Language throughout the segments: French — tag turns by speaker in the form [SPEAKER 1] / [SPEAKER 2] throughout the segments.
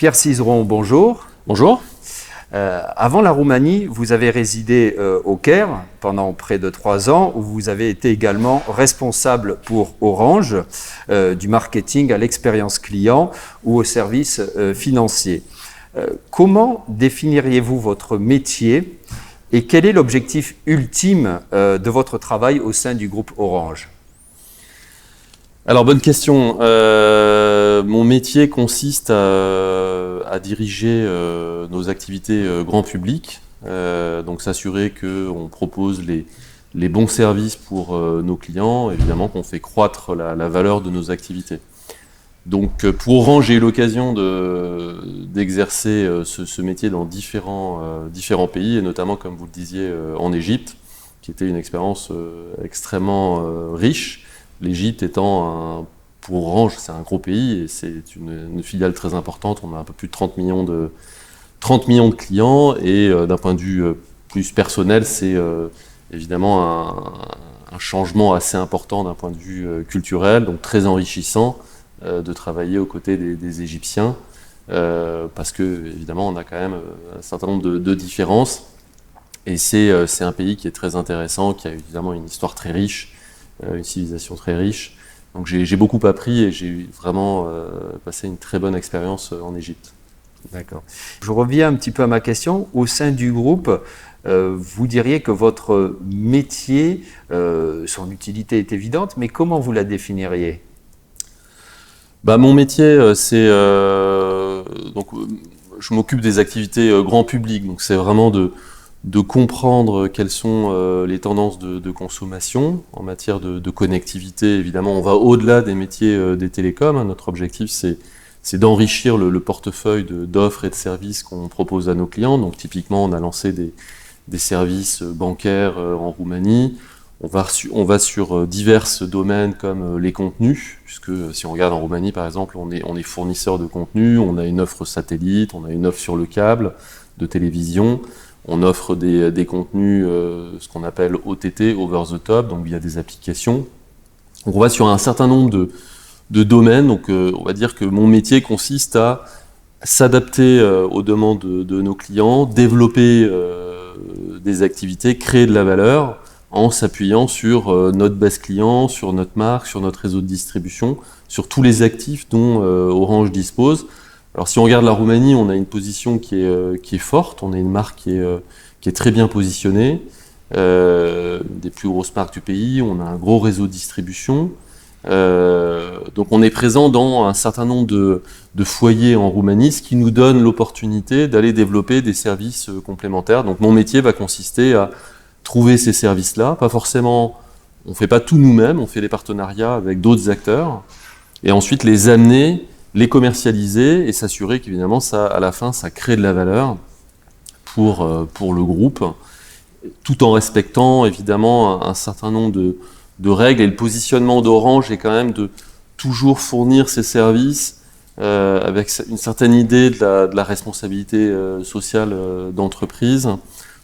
[SPEAKER 1] Pierre Cizeron, bonjour.
[SPEAKER 2] Bonjour.
[SPEAKER 1] Avant la Roumanie, vous avez résidé au Caire pendant près de 3 ans, où vous avez été également responsable pour Orange, du marketing à l'expérience client ou au service financier. Comment définiriez-vous votre métier et quel est l'objectif ultime de votre travail au sein du groupe Orange ?
[SPEAKER 2] Alors, bonne question. Mon métier consiste à diriger nos activités grand public, donc s'assurer qu'on propose les bons services pour nos clients, évidemment qu'on fait croître la valeur de nos activités. Donc pour Orange, j'ai eu l'occasion d'exercer ce métier dans différents pays, et notamment, comme vous le disiez, en Égypte, qui était une expérience extrêmement riche. L'Égypte étant, pour Orange, c'est un gros pays et c'est une filiale très importante. On a un peu plus de 30 millions de clients et d'un point de vue plus personnel, c'est évidemment un changement assez important d'un point de vue culturel, donc très enrichissant de travailler aux côtés des Égyptiens parce que évidemment on a quand même un certain nombre de différences et c'est un pays qui est très intéressant, qui a évidemment une histoire très riche, une civilisation très riche. Donc j'ai beaucoup appris et j'ai vraiment passé une très bonne expérience en Égypte.
[SPEAKER 1] D'accord. Je reviens un petit peu à ma question. Au sein du groupe, vous diriez que votre métier, son utilité est évidente, mais comment vous la définiriez ?
[SPEAKER 2] Mon métier, c'est donc je m'occupe des activités grand public, donc c'est vraiment de comprendre quelles sont les tendances de consommation en matière de connectivité. Évidemment, on va au-delà des métiers des télécoms. Hein. Notre objectif, c'est d'enrichir le portefeuille d'offres et de services qu'on propose à nos clients. Donc typiquement, on a lancé des services bancaires en Roumanie. On va sur divers domaines comme les contenus, puisque si on regarde en Roumanie par exemple, on est fournisseur de contenus, on a une offre satellite, on a une offre sur le câble de télévision, on offre des contenus, ce qu'on appelle OTT, over the top, donc via des applications. Donc on va sur un certain nombre de domaines, donc on va dire que mon métier consiste à s'adapter aux demandes de nos clients, développer des activités, créer de la valeur, en s'appuyant sur notre base client, sur notre marque, sur notre réseau de distribution, sur tous les actifs dont Orange dispose. Alors si on regarde la Roumanie, on a une position qui est forte, on a une marque qui est très bien positionnée, des plus grosses marques du pays, on a un gros réseau de distribution. Donc on est présent dans un certain nombre de foyers en Roumanie, ce qui nous donne l'opportunité d'aller développer des services complémentaires. Donc mon métier va consister à trouver ces services-là, pas forcément, on ne fait pas tout nous-mêmes, on fait des partenariats avec d'autres acteurs, et ensuite les amener, les commercialiser et s'assurer qu'évidemment, ça, à la fin, ça crée de la valeur pour le groupe, tout en respectant évidemment un certain nombre de règles. Et le positionnement d'Orange est quand même de toujours fournir ces services avec une certaine idée de la responsabilité sociale d'entreprise.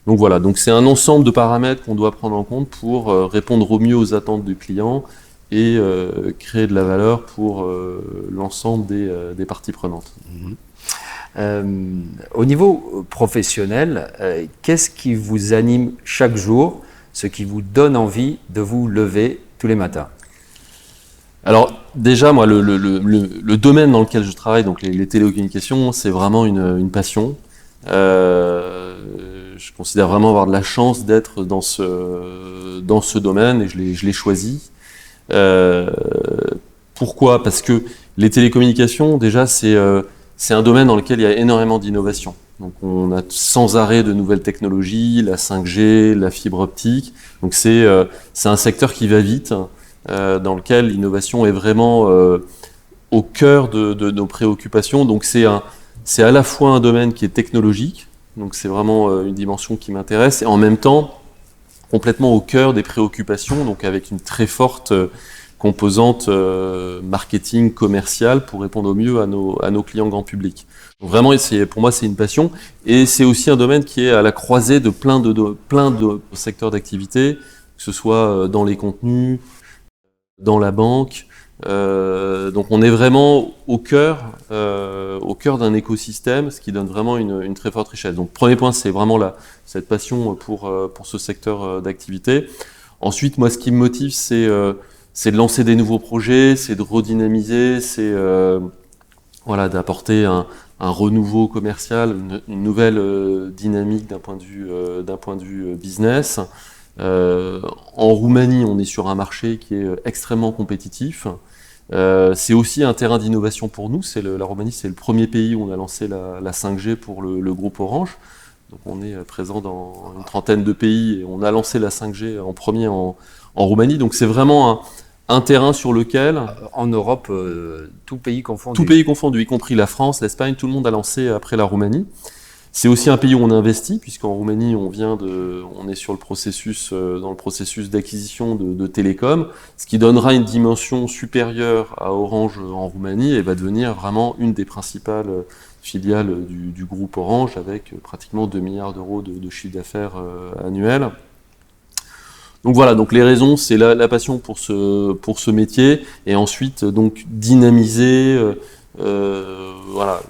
[SPEAKER 2] Donc voilà, donc c'est un ensemble de paramètres qu'on doit prendre en compte pour répondre au mieux aux attentes du client et créer de la valeur pour l'ensemble des parties prenantes.
[SPEAKER 1] Au niveau professionnel, qu'est-ce qui vous anime chaque jour, ce qui vous donne envie de vous lever tous les matins ?
[SPEAKER 2] Alors déjà, moi, le domaine dans lequel je travaille, donc les télécommunications, c'est vraiment une passion. Je considère vraiment avoir de la chance d'être dans ce domaine et je l'ai choisi. Pourquoi ? Parce que les télécommunications, déjà, c'est un domaine dans lequel il y a énormément d'innovation. Donc on a sans arrêt de nouvelles technologies, la 5G, la fibre optique. Donc c'est un secteur qui va vite, dans lequel l'innovation est vraiment au cœur de nos préoccupations. Donc c'est à la fois un domaine qui est technologique, donc c'est vraiment une dimension qui m'intéresse, et en même temps complètement au cœur des préoccupations, donc avec une très forte composante marketing commerciale pour répondre au mieux à nos clients grand public. Donc vraiment, pour moi, c'est une passion, et c'est aussi un domaine qui est à la croisée de plein de secteurs d'activité, que ce soit dans les contenus, dans la banque, Donc on est vraiment au cœur d'un écosystème, ce qui donne vraiment une très forte richesse. Donc premier point, c'est vraiment cette passion pour ce secteur d'activité. Ensuite, moi, ce qui me motive, c'est de lancer des nouveaux projets, c'est de redynamiser, c'est voilà, d'apporter un renouveau commercial, une nouvelle dynamique d'un point de vue business. En Roumanie, on est sur un marché qui est extrêmement compétitif. C'est aussi un terrain d'innovation pour nous. La Roumanie, c'est le premier pays où on a lancé la 5G pour le groupe Orange. Donc on est présent dans une trentaine de pays et on a lancé la 5G en premier en Roumanie. Donc c'est vraiment un terrain sur lequel...
[SPEAKER 1] En Europe, tout pays confondu.
[SPEAKER 2] Tout pays confondu, y compris la France, l'Espagne, tout le monde a lancé après la Roumanie. C'est aussi un pays où on investit, puisqu'en Roumanie, on est sur dans le processus d'acquisition de télécom, ce qui donnera une dimension supérieure à Orange en Roumanie et va devenir vraiment une des principales filiales du groupe Orange, avec pratiquement 2 milliards d'euros de chiffre d'affaires annuel. Donc voilà, donc les raisons, c'est la passion pour ce métier, et ensuite donc dynamiser, voilà,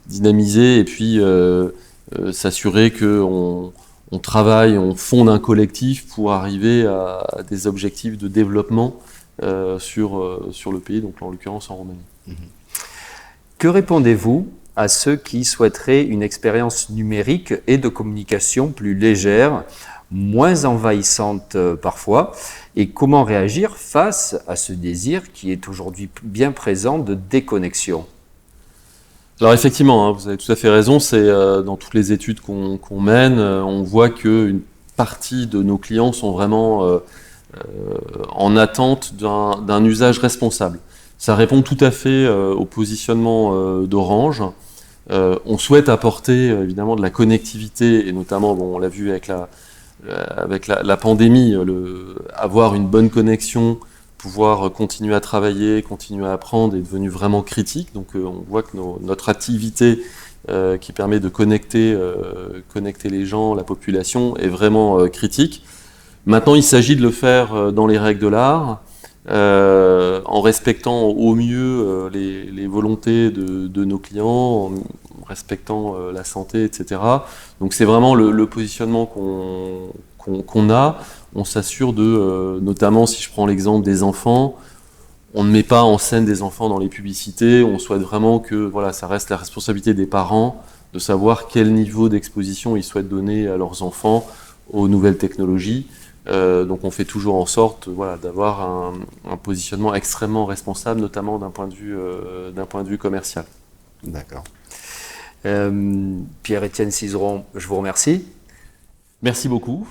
[SPEAKER 2] dynamiser et puis s'assurer qu'on travaille, on fonde un collectif pour arriver à des objectifs de développement sur le pays, donc en l'occurrence en Roumanie.
[SPEAKER 1] Que répondez-vous à ceux qui souhaiteraient une expérience numérique et de communication plus légère, moins envahissante parfois, et comment réagir face à ce désir qui est aujourd'hui bien présent de déconnexion?
[SPEAKER 2] Alors effectivement, hein, vous avez tout à fait raison, c'est dans toutes les études qu'on mène, on voit qu'une partie de nos clients sont vraiment en attente d'un usage responsable. Ça répond tout à fait au positionnement d'Orange. On souhaite apporter évidemment de la connectivité, et notamment, bon, on l'a vu avec la pandémie, avoir une bonne connexion, pouvoir continuer à travailler, continuer à apprendre est devenu vraiment critique. Donc on voit que notre activité qui permet de connecter les gens, la population, est vraiment critique. Maintenant, il s'agit de le faire dans les règles de l'art, en respectant au mieux les volontés de nos clients, en respectant la santé, etc. Donc c'est vraiment le positionnement qu'on a. On s'assure notamment si je prends l'exemple des enfants, on ne met pas en scène des enfants dans les publicités, on souhaite vraiment que voilà, ça reste la responsabilité des parents de savoir quel niveau d'exposition ils souhaitent donner à leurs enfants aux nouvelles technologies. Donc on fait toujours en sorte voilà, d'avoir un positionnement extrêmement responsable, notamment d'un point de vue commercial.
[SPEAKER 1] D'accord. Pierre-Étienne Cizeron, je vous remercie.
[SPEAKER 2] Merci beaucoup.